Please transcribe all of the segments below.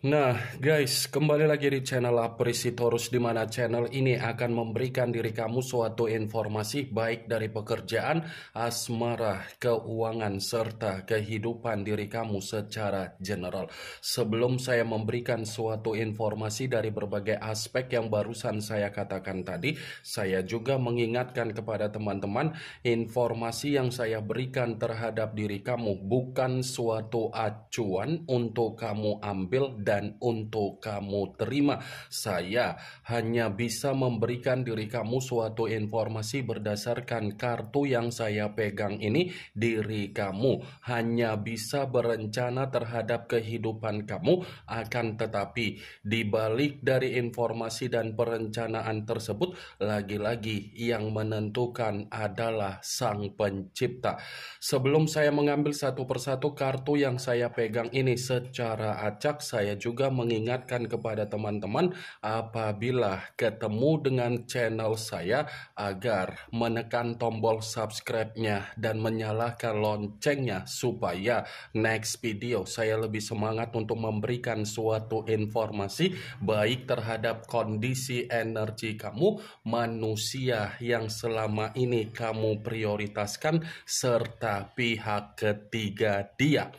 Nah, guys, kembali lagi di channel Aprisitorus, di mana channel ini akan memberikan diri kamu suatu informasi baik dari pekerjaan, asmara, keuangan, serta kehidupan diri kamu secara general. Sebelum saya memberikan suatu informasi dari berbagai aspek yang barusan saya katakan tadi, saya juga mengingatkan kepada teman-teman, informasi yang saya berikan terhadap diri kamu bukan suatu acuan untuk kamu ambil dan untuk kamu terima. Saya hanya bisa memberikan diri kamu suatu informasi berdasarkan kartu yang saya pegang ini. Diri kamu hanya bisa berencana terhadap kehidupan kamu, akan tetapi di balik dari informasi dan perencanaan tersebut, lagi-lagi yang menentukan adalah Sang Pencipta. Sebelum saya mengambil satu persatu kartu yang saya pegang ini secara acak, saya juga mengingatkan kepada teman-teman apabila ketemu dengan channel saya agar menekan tombol subscribe-nya dan menyalakan loncengnya supaya next video saya lebih semangat untuk memberikan suatu informasi baik terhadap kondisi energi kamu, manusia yang selama ini kamu prioritaskan, serta pihak ketiga dia.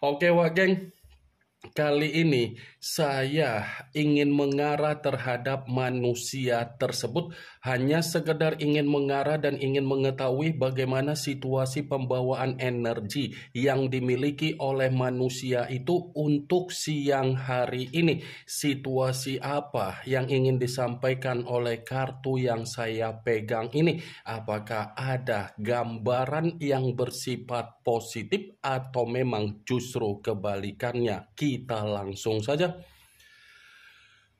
Oke, wah geng, kali ini saya ingin mengarah terhadap manusia tersebut, hanya sekedar ingin mengarah dan ingin mengetahui bagaimana situasi pembawaan energi yang dimiliki oleh manusia itu untuk siang hari ini. Situasi apa yang ingin disampaikan oleh kartu yang saya pegang ini? Apakah ada gambaran yang bersifat positif atau memang justru kebalikannya? Kita langsung saja.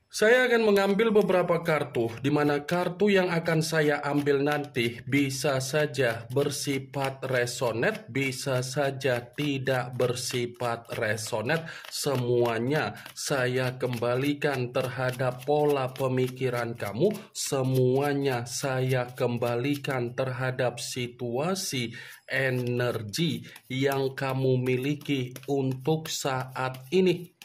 Saya akan mengambil beberapa kartu, di mana kartu yang akan saya ambil nanti bisa saja bersifat resonate, bisa saja tidak bersifat resonate. Semuanya saya kembalikan terhadap pola pemikiran kamu, semuanya saya kembalikan terhadap situasi energi yang kamu miliki untuk saat ini.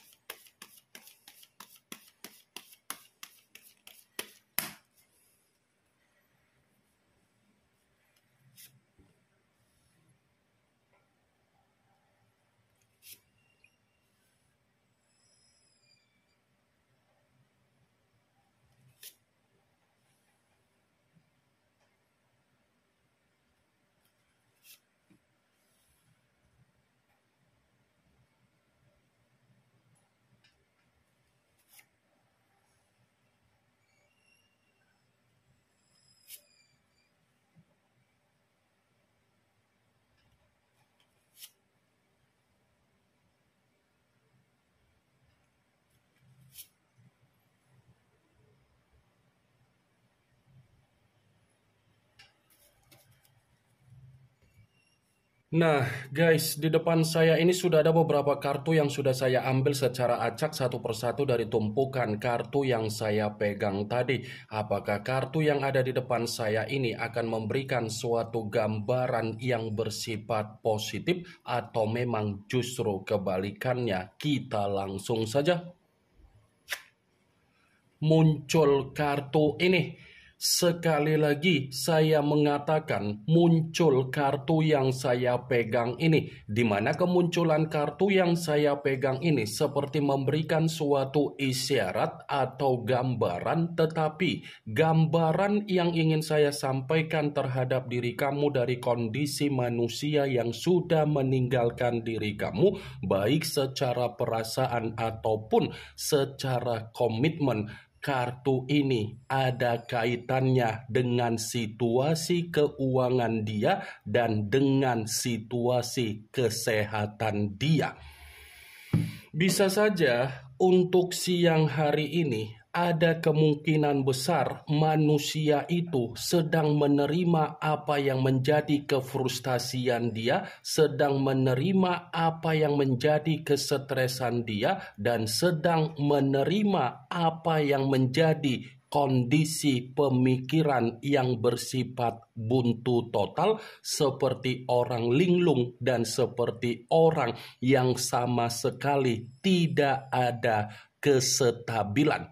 Nah, guys, di depan saya ini sudah ada beberapa kartu yang sudah saya ambil secara acak satu persatu dari tumpukan kartu yang saya pegang tadi. Apakah kartu yang ada di depan saya ini akan memberikan suatu gambaran yang bersifat positif atau memang justru kebalikannya? Kita langsung saja. Muncul kartu ini. Sekali lagi saya mengatakan muncul kartu yang saya pegang ini, di mana kemunculan kartu yang saya pegang ini seperti memberikan suatu isyarat atau gambaran, tetapi gambaran yang ingin saya sampaikan terhadap diri kamu dari kondisi manusia yang sudah meninggalkan diri kamu, baik secara perasaan ataupun secara komitmen. Kartu ini ada kaitannya dengan situasi keuangan dia dan dengan situasi kesehatan dia. Bisa saja untuk siang hari ini ada kemungkinan besar manusia itu sedang menerima apa yang menjadi kefrustasian dia, sedang menerima apa yang menjadi kesetresan dia, dan sedang menerima apa yang menjadi kondisi pemikiran yang bersifat buntu total, seperti orang linglung dan seperti orang yang sama sekali tidak ada kesestabilan.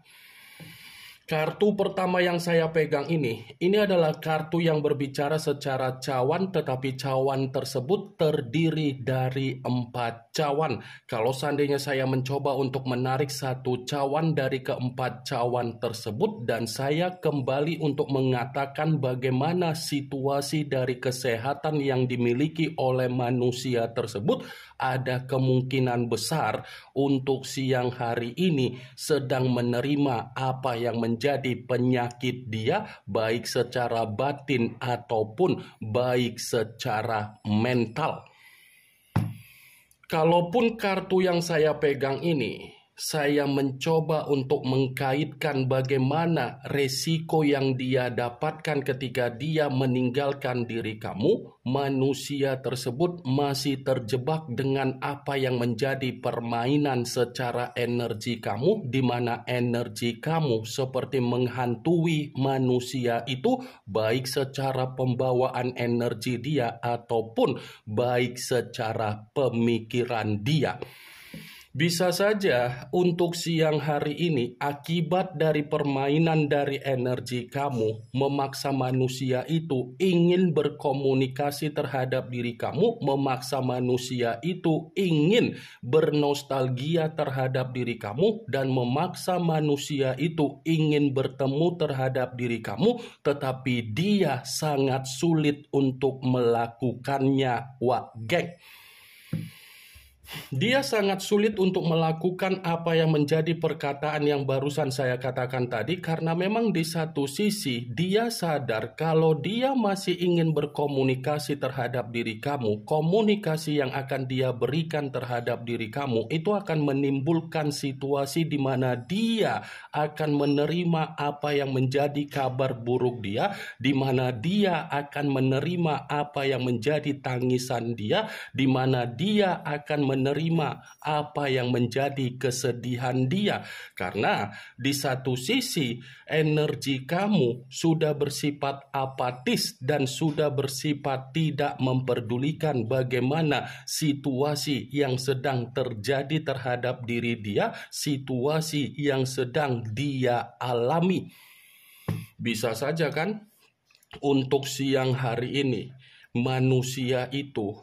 Kartu pertama yang saya pegang ini adalah kartu yang berbicara secara cawan, tetapi cawan tersebut terdiri dari 4 cawan. Kalau seandainya saya mencoba untuk menarik satu cawan dari keempat cawan tersebut, dan saya kembali untuk mengatakan bagaimana situasi dari kesehatan yang dimiliki oleh manusia tersebut, ada kemungkinan besar untuk siang hari ini sedang menerima apa yang menjadi penyakit dia, baik secara batin ataupun baik secara mental. Kalaupun kartu yang saya pegang ini, saya mencoba untuk mengkaitkan bagaimana resiko yang dia dapatkan ketika dia meninggalkan diri kamu. Manusia tersebut masih terjebak dengan apa yang menjadi permainan secara energi kamu, di mana energi kamu seperti menghantui manusia itu, baik secara pembawaan energi dia ataupun baik secara pemikiran dia. Bisa saja untuk siang hari ini, akibat dari permainan dari energi kamu, memaksa manusia itu ingin berkomunikasi terhadap diri kamu, memaksa manusia itu ingin bernostalgia terhadap diri kamu, dan memaksa manusia itu ingin bertemu terhadap diri kamu, tetapi dia sangat sulit untuk melakukannya, Wak Geng. Dia sangat sulit untuk melakukan apa yang menjadi perkataan yang barusan saya katakan tadi, karena memang di satu sisi dia sadar kalau dia masih ingin berkomunikasi terhadap diri kamu, komunikasi yang akan dia berikan terhadap diri kamu itu akan menimbulkan situasi di mana dia akan menerima apa yang menjadi kabar buruk dia, di mana dia akan menerima apa yang menjadi tangisan dia, di mana dia akan menerima apa yang menjadi kesedihan dia. Karena di satu sisi energi kamu sudah bersifat apatis dan sudah bersifat tidak memperdulikan bagaimana situasi yang sedang terjadi terhadap diri dia, situasi yang sedang dia alami. Bisa saja kan untuk siang hari ini manusia itu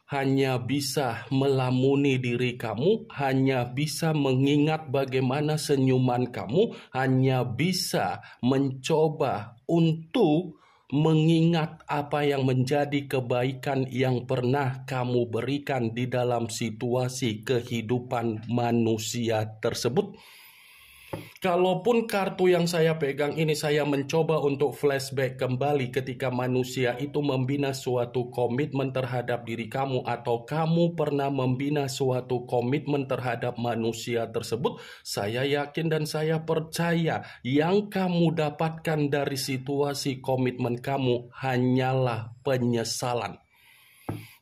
hanya bisa melamuni diri kamu, hanya bisa mengingat bagaimana senyuman kamu, hanya bisa mencoba untuk mengingat apa yang menjadi kebaikan yang pernah kamu berikan di dalam situasi kehidupan manusia tersebut. Kalaupun kartu yang saya pegang ini saya mencoba untuk flashback kembali ketika manusia itu membina suatu komitmen terhadap diri kamu, atau kamu pernah membina suatu komitmen terhadap manusia tersebut, saya yakin dan saya percaya yang kamu dapatkan dari situasi komitmen kamu hanyalah penyesalan.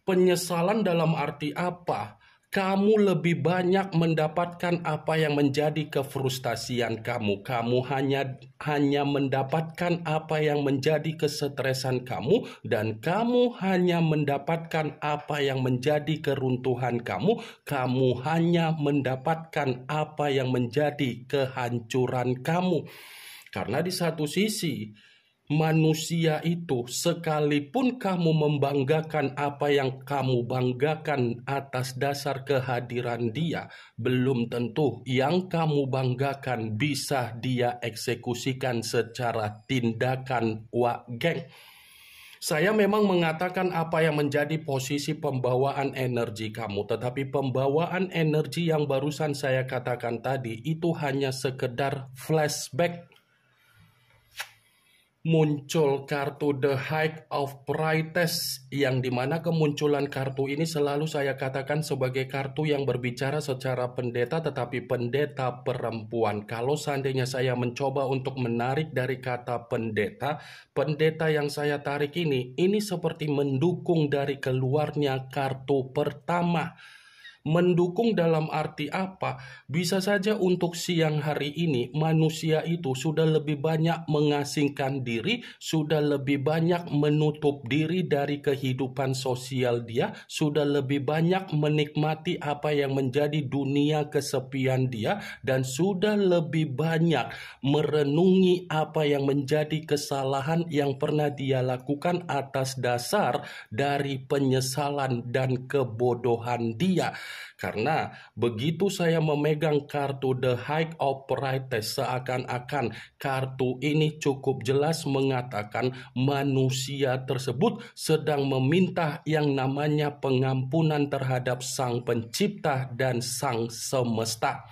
Penyesalan dalam arti apa? Kamu lebih banyak mendapatkan apa yang menjadi kefrustasian kamu. Kamu hanya mendapatkan apa yang menjadi kesetresan kamu, dan kamu hanya mendapatkan apa yang menjadi keruntuhan kamu. Kamu hanya mendapatkan apa yang menjadi kehancuran kamu. Karena di satu sisi manusia itu, sekalipun kamu membanggakan apa yang kamu banggakan atas dasar kehadiran dia, belum tentu yang kamu banggakan bisa dia eksekusikan secara tindakan, Wak Geng. Saya memang mengatakan apa yang menjadi posisi pembawaan energi kamu, tetapi pembawaan energi yang barusan saya katakan tadi itu hanya sekedar flashback. Muncul kartu The High of Priestess, yang dimana kemunculan kartu ini selalu saya katakan sebagai kartu yang berbicara secara pendeta, tetapi pendeta perempuan. Kalau seandainya saya mencoba untuk menarik dari kata pendeta, pendeta yang saya tarik ini seperti mendukung dari keluarnya kartu pertama. Mendukung dalam arti apa? Bisa saja untuk siang hari ini manusia itu sudah lebih banyak mengasingkan diri, sudah lebih banyak menutup diri dari kehidupan sosial dia, sudah lebih banyak menikmati apa yang menjadi dunia kesepian dia, dan sudah lebih banyak merenungi apa yang menjadi kesalahan yang pernah dia lakukan atas dasar dari penyesalan dan kebodohan dia. Karena begitu saya memegang kartu The High of Priestess, seakan-akan kartu ini cukup jelas mengatakan manusia tersebut sedang meminta yang namanya pengampunan terhadap Sang Pencipta dan Sang Semesta.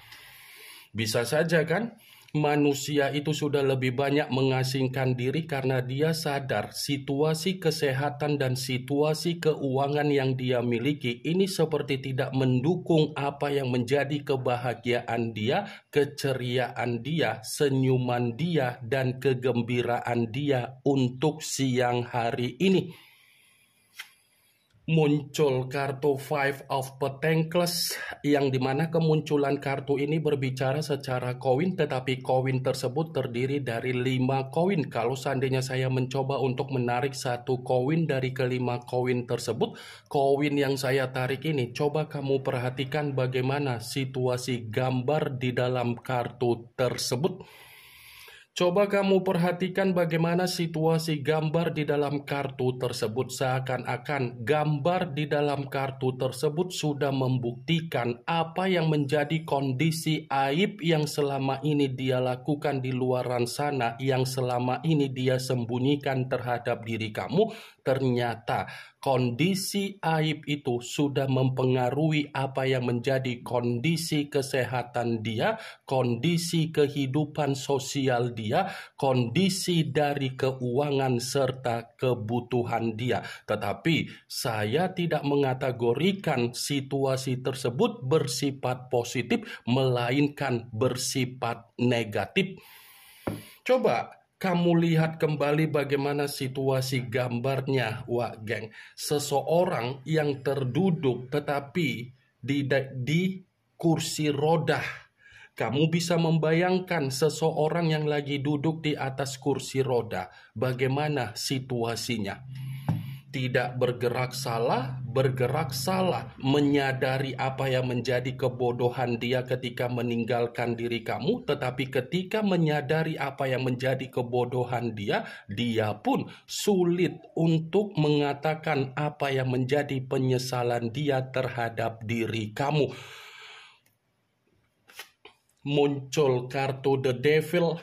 Bisa saja kan? Manusia itu sudah lebih banyak mengasingkan diri karena dia sadar situasi kesehatan dan situasi keuangan yang dia miliki ini seperti tidak mendukung apa yang menjadi kebahagiaan dia, keceriaan dia, senyuman dia, dan kegembiraan dia untuk siang hari ini. Muncul kartu Five of Pentacles, yang dimana kemunculan kartu ini berbicara secara koin, tetapi koin tersebut terdiri dari 5 koin. Kalau seandainya saya mencoba untuk menarik satu koin dari kelima koin tersebut, koin yang saya tarik ini, coba kamu perhatikan bagaimana situasi gambar di dalam kartu tersebut. Coba kamu perhatikan bagaimana situasi gambar di dalam kartu tersebut. Seakan-akan gambar di dalam kartu tersebut sudah membuktikan apa yang menjadi kondisi aib yang selama ini dia lakukan di luaran sana, yang selama ini dia sembunyikan terhadap diri kamu. Ternyata kondisi aib itu sudah mempengaruhi apa yang menjadi kondisi kesehatan dia, kondisi kehidupan sosial dia, kondisi dari keuangan serta kebutuhan dia. Tetapi saya tidak mengategorikan situasi tersebut bersifat positif, melainkan bersifat negatif. Coba kamu lihat kembali bagaimana situasi gambarnya, wah geng. Seseorang yang terduduk tetapi di kursi roda. Kamu bisa membayangkan seseorang yang lagi duduk di atas kursi roda. Bagaimana situasinya? Tidak bergerak salah, menyadari apa yang menjadi kebodohan dia ketika meninggalkan diri kamu, tetapi ketika menyadari apa yang menjadi kebodohan dia, dia pun sulit untuk mengatakan apa yang menjadi penyesalan dia terhadap diri kamu. Muncul kartu The Devil,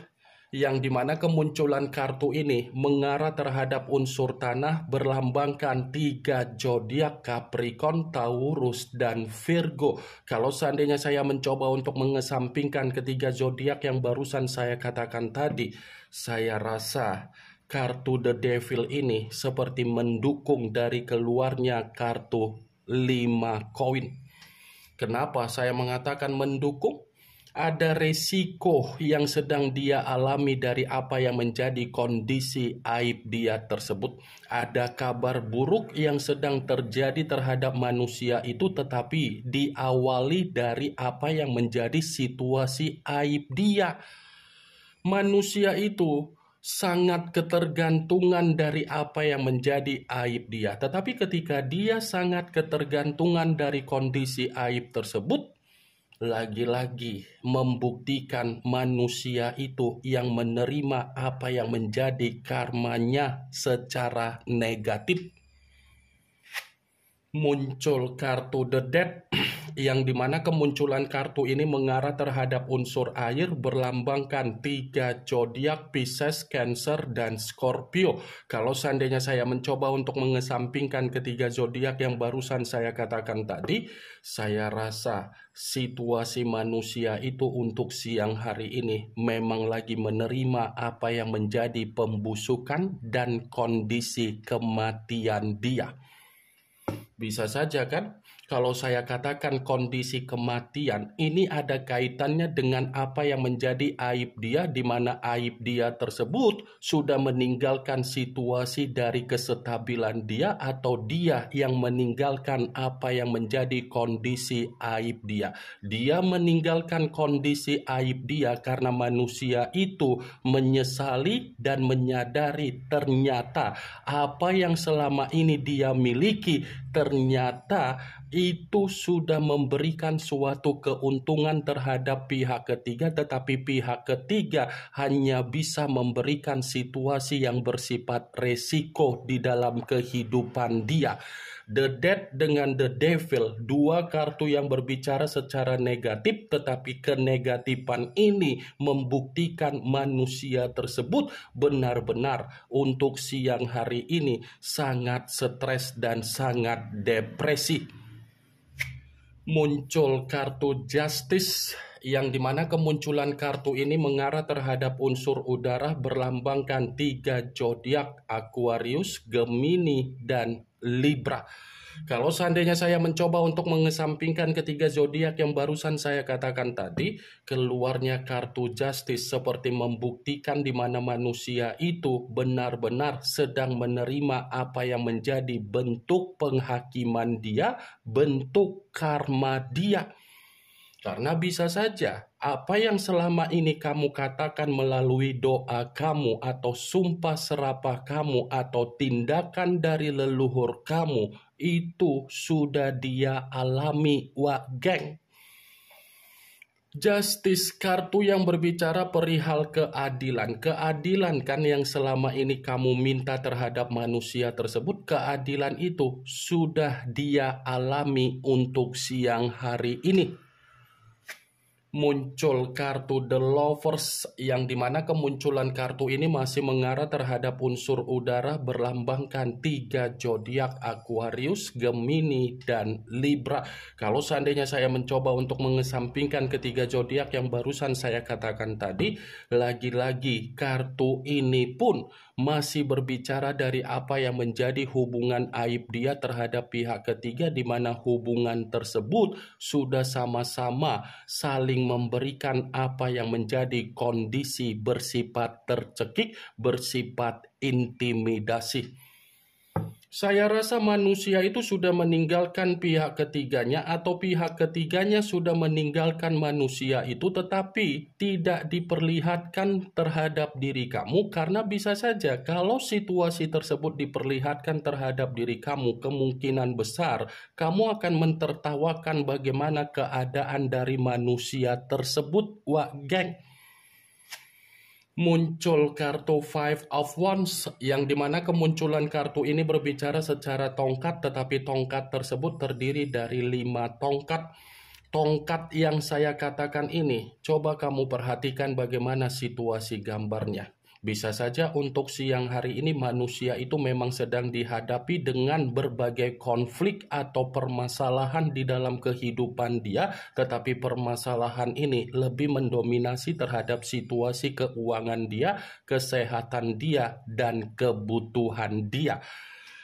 yang dimana kemunculan kartu ini mengarah terhadap unsur tanah, berlambangkan 3 zodiak Capricorn, Taurus, dan Virgo. Kalau seandainya saya mencoba untuk mengesampingkan ketiga zodiak yang barusan saya katakan tadi, saya rasa kartu The Devil ini seperti mendukung dari keluarnya kartu 5 koin. Kenapa saya mengatakan mendukung? Ada resiko yang sedang dia alami dari apa yang menjadi kondisi aib dia tersebut. Ada kabar buruk yang sedang terjadi terhadap manusia itu, tetapi diawali dari apa yang menjadi situasi aib dia. Manusia itu sangat ketergantungan dari apa yang menjadi aib dia. Tetapi ketika dia sangat ketergantungan dari kondisi aib tersebut, lagi-lagi membuktikan manusia itu yang menerima apa yang menjadi karmanya secara negatif. Muncul kartu The Death, yang dimana kemunculan kartu ini mengarah terhadap unsur air, berlambangkan 3 zodiak Pisces, Cancer, dan Scorpio. Kalau seandainya saya mencoba untuk mengesampingkan ketiga zodiak yang barusan saya katakan tadi, saya rasa situasi manusia itu untuk siang hari ini memang lagi menerima apa yang menjadi pembusukan dan kondisi kematian dia. Bisa saja kan? Kalau saya katakan kondisi kematian, ini ada kaitannya dengan apa yang menjadi aib dia, di mana aib dia tersebut sudah meninggalkan situasi dari kestabilan dia, atau dia yang meninggalkan apa yang menjadi kondisi aib dia. Dia meninggalkan kondisi aib dia karena manusia itu menyesali dan menyadari ternyata apa yang selama ini dia miliki ternyata itu sudah memberikan suatu keuntungan terhadap pihak ketiga, tetapi pihak ketiga hanya bisa memberikan situasi yang bersifat resiko di dalam kehidupan dia. The Dead dengan The Devil, dua kartu yang berbicara secara negatif, tetapi kenegatifan ini membuktikan manusia tersebut benar-benar untuk siang hari ini sangat stres dan sangat depresi. Muncul kartu Justice, yang dimana kemunculan kartu ini mengarah terhadap unsur udara berlambangkan 3 zodiak: Aquarius, Gemini, dan Libra. Kalau seandainya saya mencoba untuk mengesampingkan ketiga zodiak yang barusan saya katakan tadi, keluarnya kartu Justice seperti membuktikan di mana manusia itu benar-benar sedang menerima apa yang menjadi bentuk penghakiman dia, bentuk karma dia. Karena bisa saja apa yang selama ini kamu katakan melalui doa kamu atau sumpah serapah kamu atau tindakan dari leluhur kamu itu sudah dia alami, geng. Justice, kartu yang berbicara perihal keadilan. Keadilan kan yang selama ini kamu minta terhadap manusia tersebut, keadilan itu sudah dia alami untuk siang hari ini. Muncul kartu The Lovers, yang dimana kemunculan kartu ini masih mengarah terhadap unsur udara berlambangkan 3 zodiak: Aquarius, Gemini, dan Libra. Kalau seandainya saya mencoba untuk mengesampingkan ketiga zodiak yang barusan saya katakan tadi, lagi-lagi kartu ini pun masih berbicara dari apa yang menjadi hubungan aib dia terhadap pihak ketiga, di mana hubungan tersebut sudah sama-sama saling memberikan apa yang menjadi kondisi bersifat tercekik, bersifat intimidasi. Saya rasa manusia itu sudah meninggalkan pihak ketiganya, atau pihak ketiganya sudah meninggalkan manusia itu, tetapi tidak diperlihatkan terhadap diri kamu, karena bisa saja kalau situasi tersebut diperlihatkan terhadap diri kamu, kemungkinan besar kamu akan mentertawakan bagaimana keadaan dari manusia tersebut, geng. Muncul kartu Five of Wands, yang dimana kemunculan kartu ini berbicara secara tongkat, tetapi tongkat tersebut terdiri dari 5 tongkat. Tongkat yang saya katakan ini, coba kamu perhatikan bagaimana situasi gambarnya. Bisa saja untuk siang hari ini manusia itu memang sedang dihadapi dengan berbagai konflik atau permasalahan di dalam kehidupan dia, tetapi permasalahan ini lebih mendominasi terhadap situasi keuangan dia, kesehatan dia, dan kebutuhan dia.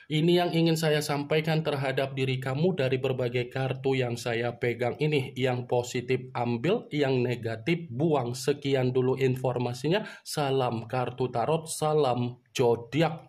Ini yang ingin saya sampaikan terhadap diri kamu dari berbagai kartu yang saya pegang ini. Yang positif ambil, yang negatif buang. Sekian dulu informasinya. Salam kartu tarot, salam zodiak.